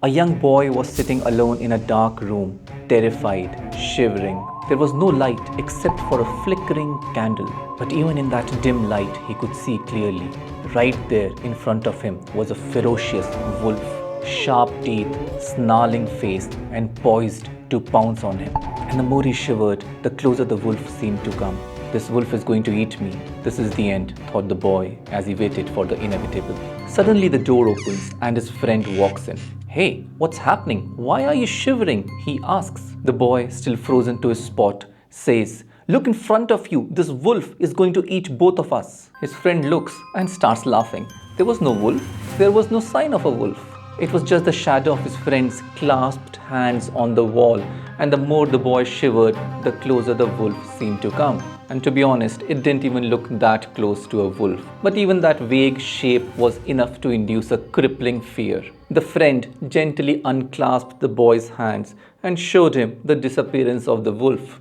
A young boy was sitting alone in a dark room, terrified, shivering. There was no light except for a flickering candle. But even in that dim light, he could see clearly. Right there in front of him was a ferocious wolf, sharp teeth, snarling face, and poised to pounce on him. And the more he shivered, the closer the wolf seemed to come. This wolf is going to eat me. This is the end, thought the boy as he waited for the inevitable. Suddenly the door opens and his friend walks in. Hey, what's happening? Why are you shivering? He asks. The boy, still frozen to his spot, says, Look in front of you. This wolf is going to eat both of us. His friend looks and starts laughing. There was no wolf. There was no sign of a wolf. It was just the shadow of his friend's clasped hands on the wall, and the more the boy shivered, the closer the wolf seemed to come. And to be honest, it didn't even look that close to a wolf. But even that vague shape was enough to induce a crippling fear. The friend gently unclasped the boy's hands and showed him the disappearance of the wolf.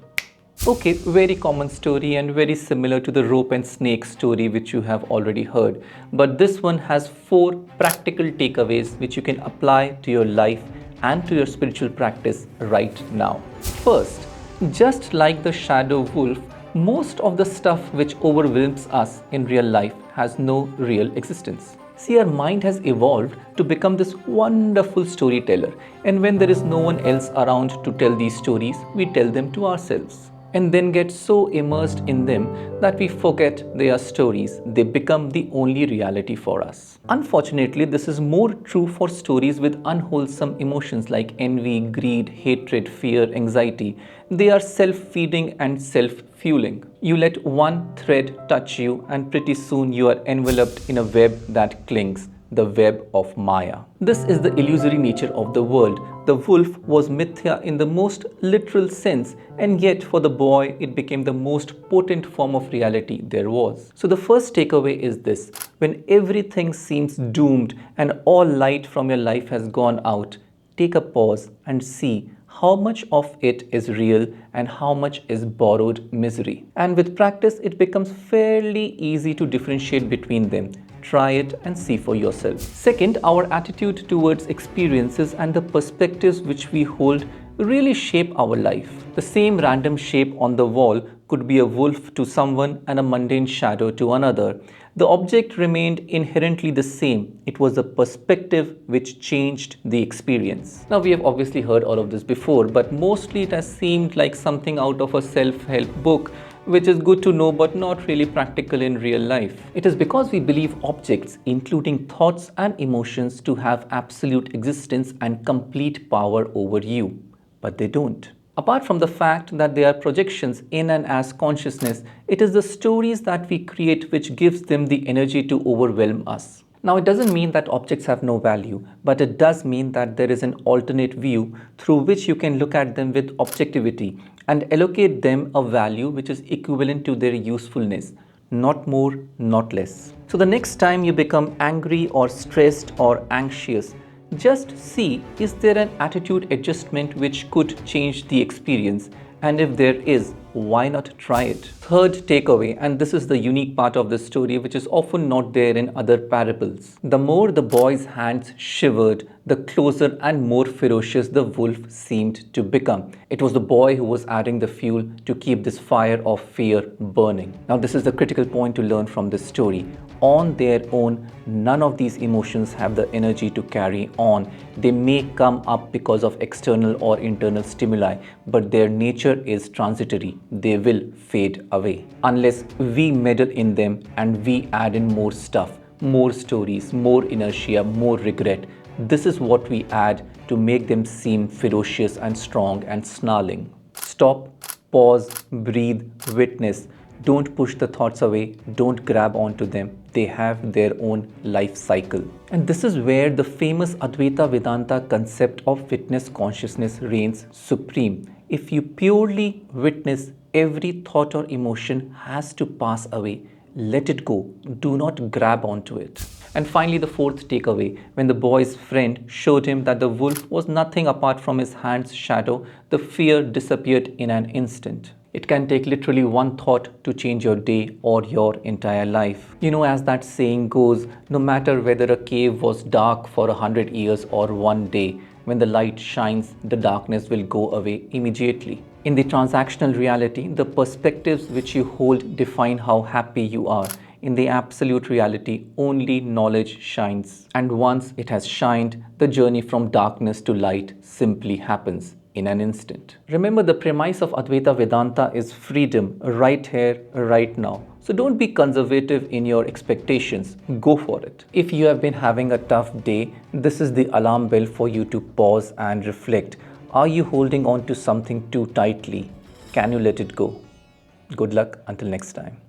Okay, very common story and very similar to the rope and snake story which you have already heard. But this one has 4 practical takeaways which you can apply to your life and to your spiritual practice right now. First, just like the shadow wolf, most of the stuff which overwhelms us in real life has no real existence. See, our mind has evolved to become this wonderful storyteller, and when there is no one else around to tell these stories, we tell them to ourselves. And then get so immersed in them that we forget they are stories. They become the only reality for us. Unfortunately, this is more true for stories with unwholesome emotions like envy, greed, hatred, fear, anxiety. They are self-feeding and self-fueling. You let one thread touch you and pretty soon you are enveloped in a web that clings. The web of Maya. This is the illusory nature of the world. The wolf was mithya in the most literal sense, and yet for the boy it became the most potent form of reality there was. So the first takeaway is this: when everything seems doomed and all light from your life has gone out, take a pause and see how much of it is real and how much is borrowed misery. And with practice, it becomes fairly easy to differentiate between them. Try it and see for yourself. Second, our attitude towards experiences and the perspectives which we hold really shape our life. The same random shape on the wall could be a wolf to someone and a mundane shadow to another. The object remained inherently the same. It was the perspective which changed the experience. Now, we have obviously heard all of this before, but mostly it has seemed like something out of a self-help book, which is good to know but not really practical in real life. It is because we believe objects, including thoughts and emotions, to have absolute existence and complete power over you. But they don't. Apart from the fact that they are projections in and as consciousness, it is the stories that we create which gives them the energy to overwhelm us. Now, it doesn't mean that objects have no value, but it does mean that there is an alternate view through which you can look at them with objectivity and allocate them a value which is equivalent to their usefulness. Not more, not less. So the next time you become angry or stressed or anxious, just see, is there an attitude adjustment which could change the experience? And if there is, why not try it? Third takeaway, and this is the unique part of the story which is often not there in other parables. The more the boy's hands shivered, the closer and more ferocious the wolf seemed to become. It was the boy who was adding the fuel to keep this fire of fear burning. Now, this is the critical point to learn from this story. On their own, none of these emotions have the energy to carry on. They may come up because of external or internal stimuli, but their nature is transitory. They will fade away unless we meddle in them and we add in more stuff, more stories, more inertia, more regret. This is what we add to make them seem ferocious and strong and snarling. Stop, pause, breathe, witness. Don't push the thoughts away. Don't grab onto them. They have their own life cycle. And this is where the famous Advaita Vedanta concept of witness consciousness reigns supreme. If you purely witness, every thought or emotion has to pass away. Let it go. Do not grab onto it. And finally, the fourth takeaway, when the boy's friend showed him that the wolf was nothing apart from his hand's shadow, the fear disappeared in an instant. It can take literally one thought to change your day or your entire life. As that saying goes, no matter whether a cave was dark for 100 years or one day, when the light shines, the darkness will go away immediately. In the transactional reality, the perspectives which you hold define how happy you are. In the absolute reality, only knowledge shines. And once it has shined, the journey from darkness to light simply happens in an instant. Remember, the premise of Advaita Vedanta is freedom right here, right now. So don't be conservative in your expectations. Go for it. If you have been having a tough day, this is the alarm bell for you to pause and reflect. Are you holding on to something too tightly? Can you let it go? Good luck until next time.